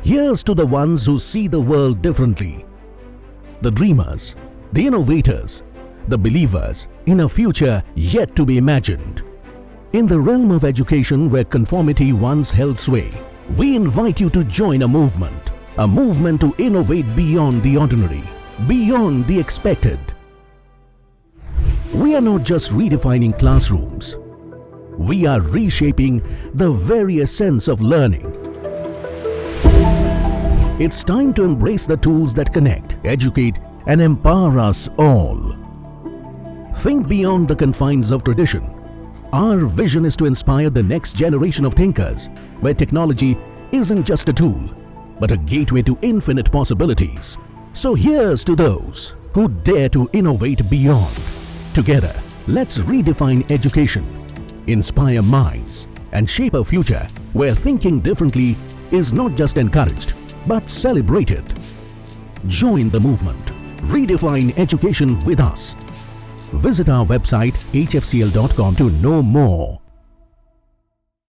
Here's to the ones who see the world differently. The dreamers, the innovators, the believers in a future yet to be imagined. In the realm of education where conformity once held sway, we invite you to join a movement to innovate beyond the ordinary, beyond the expected. We are not just redefining classrooms. We are reshaping the very essence of learning. It's time to embrace the tools that connect, educate, and empower us all. Think beyond the confines of tradition. Our vision is to inspire the next generation of thinkers, where technology isn't just a tool, but a gateway to infinite possibilities. So here's to those who dare to innovate beyond. Together, let's redefine education, inspire minds, and shape a future where thinking differently is not just encouraged, but celebrated. Join the movement. Redefine education with us. Visit our website hfcl.com to know more.